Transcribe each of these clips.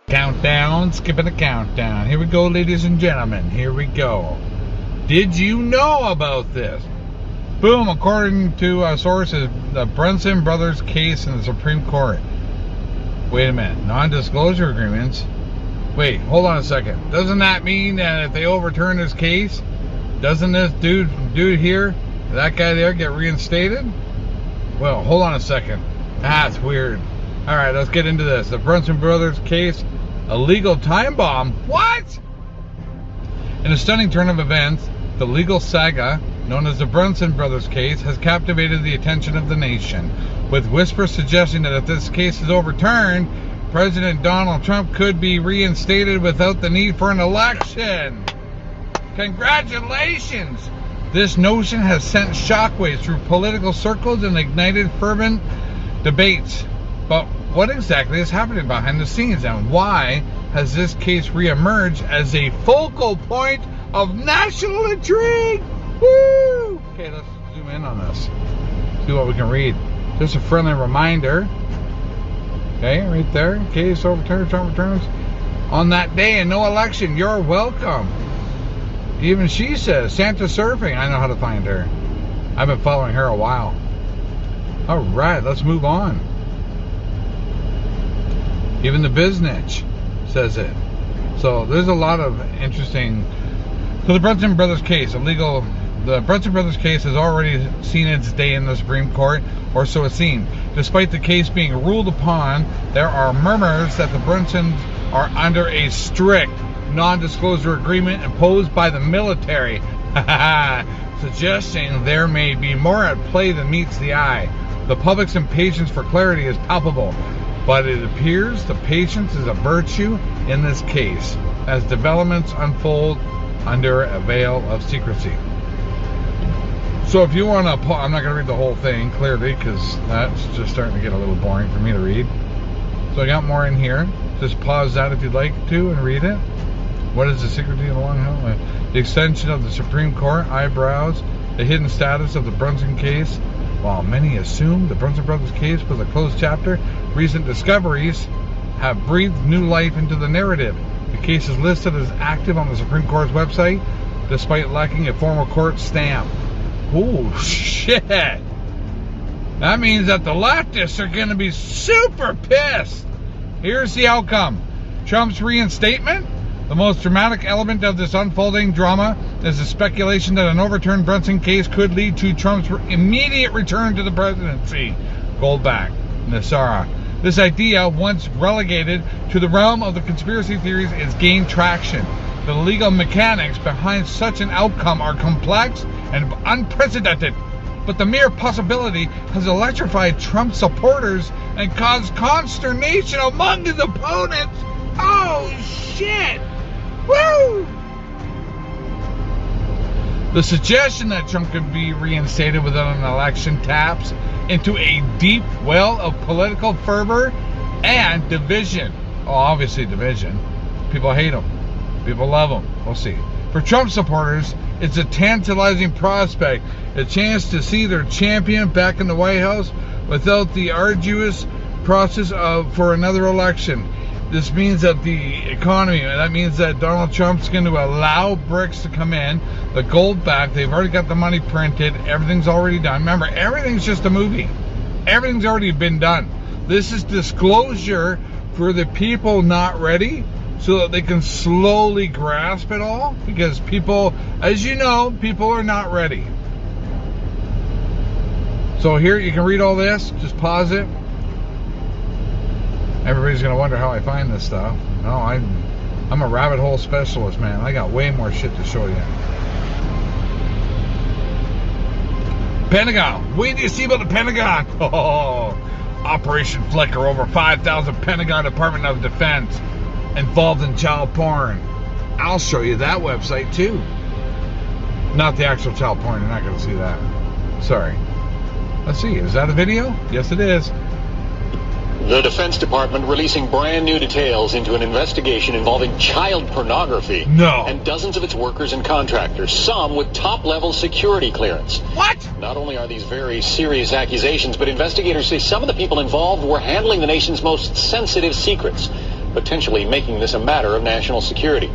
Countdown, skipping the countdown. Here we go, ladies and gentlemen. Here we go. Did you know about this? Boom, according to sources, the Brunson brothers case in the Supreme Court. Wait a minute, non-disclosure agreements? Wait, hold on a second. Doesn't that mean that if they overturn this case, doesn't this dude here, that guy there, get reinstated? Well, hold on a second. That's weird. Alright, let's get into this. The Brunson brothers case, a legal time bomb. What? In a stunning turn of events, the legal saga known as the Brunson brothers case has captivated the attention of the nation, with whispers suggesting that if this case is overturned, President Donald Trump could be reinstated without the need for an election. Congratulations! This notion has sent shockwaves through political circles and ignited fervent debates. But what exactly is happening behind the scenes, and why has this case reemerged as a focal point of national intrigue? Woo! Okay, let's zoom in on this. See what we can read. Just a friendly reminder. Okay, right there. Case overturned, Trump returns on that day and no election. You're welcome. Even she says, Santa surfing. I know how to find her. I've been following her a while. All right, let's move on. Even the Biznitch says it. So there's a lot of interesting. So the Brunson brothers case, the Brunson brothers case has already seen its day in the Supreme Court, or so it seemed. Despite the case being ruled upon, there are murmurs that the Brunsons are under a strict non-disclosure agreement imposed by the military, suggesting there may be more at play than meets the eye. The public's impatience for clarity is palpable, but it appears the patience is a virtue in this case, as developments unfold under a veil of secrecy. So if you want to, I'm not going to read the whole thing clearly because that's just starting to get a little boring for me to read. So I got more in here. Just pause that if you'd like to and read it. What is the secrecy of the long haul? The extension of the Supreme Court eyebrows the hidden status of the Brunson case. While many assume the Brunson brothers case was a closed chapter, recent discoveries have breathed new life into the narrative. The case is listed as active on the Supreme Court's website, despite lacking a formal court stamp. Oh, shit. That means that the leftists are going to be super pissed. Here's the outcome. Trump's reinstatement. The most dramatic element of this unfolding drama is the speculation that an overturned Brunson case could lead to Trump's immediate return to the presidency. Goldback, Nassara. This idea, once relegated to the realm of the conspiracy theories, has gained traction. The legal mechanics behind such an outcome are complex and unprecedented, but the mere possibility has electrified Trump supporters and caused consternation among his opponents. Oh, shit! Woo! The suggestion that Trump could be reinstated without an election taps into a deep well of political fervor and division. Oh, obviously division. People hate him. People love him. We'll see. For Trump supporters, it's a tantalizing prospect, a chance to see their champion back in the White House without the arduous process for another election. This means that the economy, that means that Donald Trump's going to allow BRICS to come in, the gold back, they've already got the money printed, everything's already done. Remember, everything's just a movie. Everything's already been done. This is disclosure for the people not ready, so that they can slowly grasp it all, because people, as you know, people are not ready. So here, you can read all this, just pause it. Everybody's going to wonder how I find this stuff. No, I'm a rabbit hole specialist, man. I got way more shit to show you. Pentagon. What do you see about the Pentagon? Oh, Operation Flicker. Over 5,000 Pentagon Department of Defense involved in child porn. I'll show you that website, too. Not the actual child porn. You're not going to see that. Sorry. Let's see. Is that a video? Yes, it is. The Defense Department releasing brand new details into an investigation involving child pornography. No. And dozens of its workers and contractors, some with top-level security clearance. What? Not only are these very serious accusations, but investigators say some of the people involved were handling the nation's most sensitive secrets. potentially making this a matter of national security.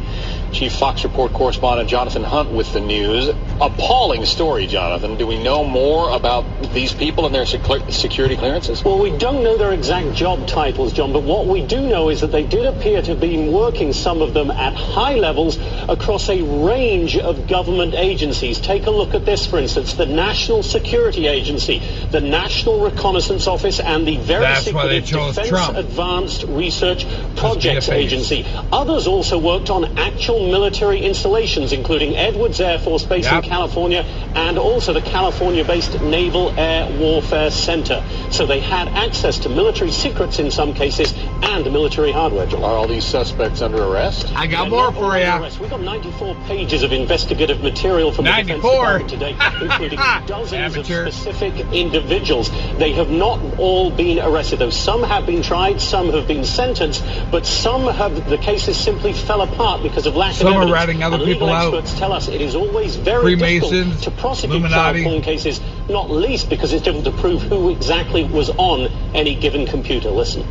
Chief Fox Report correspondent Jonathan Hunt with the news. Appalling story, Jonathan. Do we know more about these people and their security clearances? Well, we don't know their exact job titles, John, but what we do know is that they did appear to have been working, some of them at high levels, across a range of government agencies. Take a look at this, for instance, the National Security Agency, the National Reconnaissance Office, and the very secretive Defense Advanced Research Projects Agency. Others also worked on actual military installations, including Edwards Air Force Base in California and also the California-based Naval Air Warfare Center. So they had access to military secrets in some cases and military hardware. Are all these suspects under arrest? I got more for you. We've got 94 pages of investigative material from the Defense Department today, including dozens of specific individuals. They have not all been arrested, though. Some have been tried, some have been sentenced, but some have, the cases simply fell apart because of lack of evidence. Some are ratting other people out. Experts tell us it is always very difficult to prosecute child porn cases, not least because it's difficult to prove who exactly was on any given computer. Listen.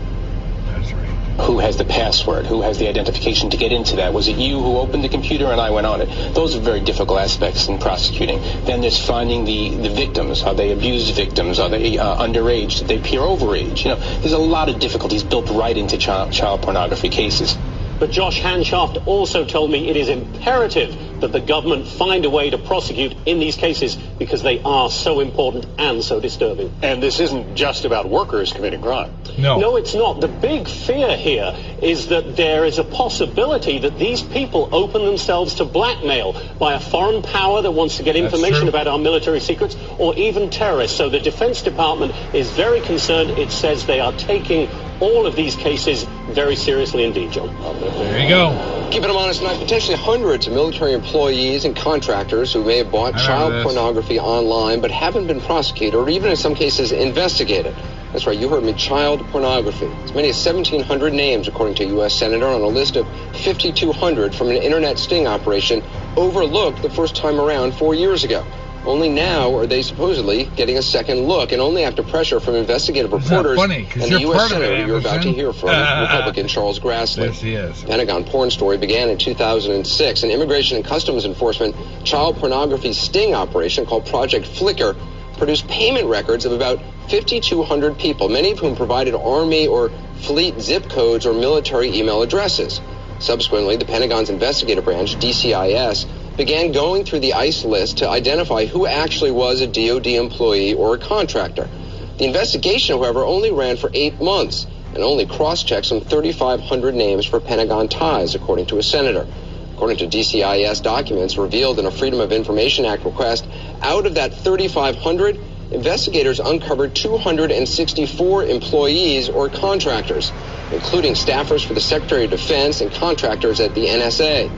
That's right. Who has the password? Who has the identification to get into that? Was it you who opened the computer and I went on it? Those are very difficult aspects in prosecuting. Then there's finding the victims. Are they abused victims? Are they underage? Did they appear overage? You know, there's a lot of difficulties built right into child pornography cases. But Josh Hanshaft also told me it is imperative that the government find a way to prosecute in these cases because they are so important and so disturbing. And this isn't just about workers committing crime. No, it's not. The big fear here is that there is a possibility that these people open themselves to blackmail by a foreign power that wants to get information about our military secrets, or even terrorists. So the Defense Department is very concerned. It says they are taking all of these cases very seriously indeed, John. There you go. Keeping them honest tonight, potentially hundreds of military employees and contractors who may have bought child pornography online but haven't been prosecuted or even in some cases investigated. That's right, you heard me, child pornography. As many as 1,700 names, according to a U.S. Senator, on a list of 5,200 from an internet sting operation overlooked the first time around 4 years ago. Only now are they supposedly getting a second look, and only after pressure from investigative reporters and the U.S. Senator you're about to hear from, Republican Charles Grassley. Yes, he is. Pentagon porn story began in 2006. An Immigration and Customs Enforcement child pornography sting operation called Project Flicker produced payment records of about 5,200 people, many of whom provided Army or fleet zip codes or military email addresses. Subsequently, the Pentagon's investigative branch, DCIS, began going through the ICE list to identify who actually was a DoD employee or a contractor. The investigation, however, only ran for 8 months and only cross-checked some 3,500 names for Pentagon ties, according to a senator. According to DCIS documents revealed in a Freedom of Information Act request, out of that 3,500, investigators uncovered 264 employees or contractors, including staffers for the Secretary of Defense and contractors at the NSA.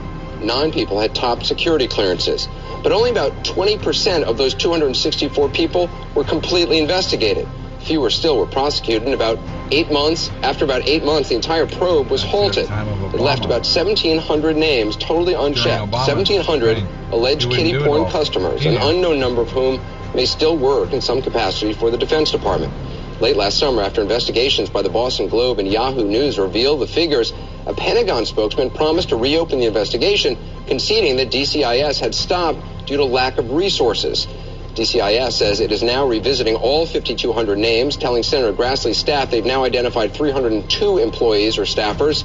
9 people had top security clearances, but only about 20% of those 264 people were completely investigated. Fewer still were prosecuted, and after about 8 months, the entire probe was halted. It left about 1,700 names totally unchecked, 1,700 alleged kiddie porn customers, an unknown number of whom may still work in some capacity for the Defense Department. Late last summer, after investigations by the Boston Globe and Yahoo News revealed the figures, a Pentagon spokesman promised to reopen the investigation, conceding that DCIS had stopped due to lack of resources. DCIS says it is now revisiting all 5,200 names, telling Senator Grassley's staff they've now identified 302 employees or staffers.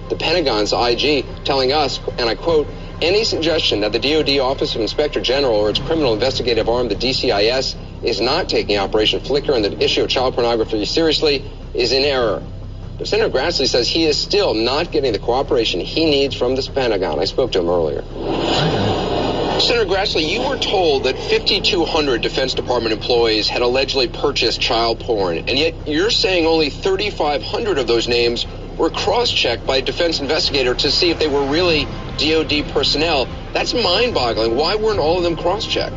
The Pentagon's IG telling us, and I quote, "Any suggestion that the DoD Office of Inspector General or its criminal investigative arm, the DCIS, is not taking Operation Flicker and the issue of child pornography seriously is in error." But Senator Grassley says he is still not getting the cooperation he needs from this Pentagon. I spoke to him earlier. Senator Grassley, you were told that 5,200 Defense Department employees had allegedly purchased child porn, and yet you're saying only 3,500 of those names were cross-checked by a defense investigator to see if they were really DoD personnel. That's mind-boggling. Why weren't all of them cross-checked?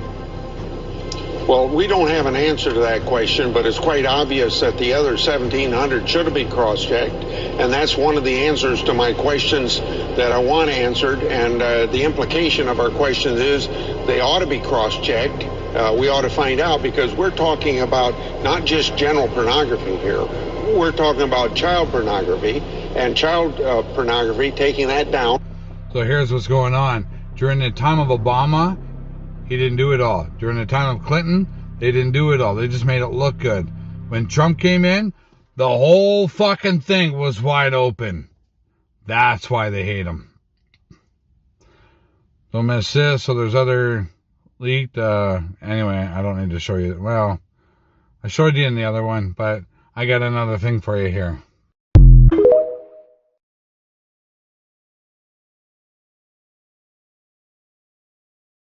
Well, we don't have an answer to that question, but it's quite obvious that the other 1,700 should have been cross-checked, and that's one of the answers to my questions that I want answered, and the implication of our questions is they ought to be cross-checked. We ought to find out, because we're talking about not just general pornography here. we're talking about child pornography, and child pornography, taking that down. So here's what's going on. During the time of Obama, he didn't do it all. During the time of Clinton, they didn't do it all. They just made it look good. When Trump came in, the whole fucking thing was wide open. That's why they hate him. Don't miss this. So there's other leaked. Anyway, I don't need to show you. Well, I showed you in the other one, but I got another thing for you here.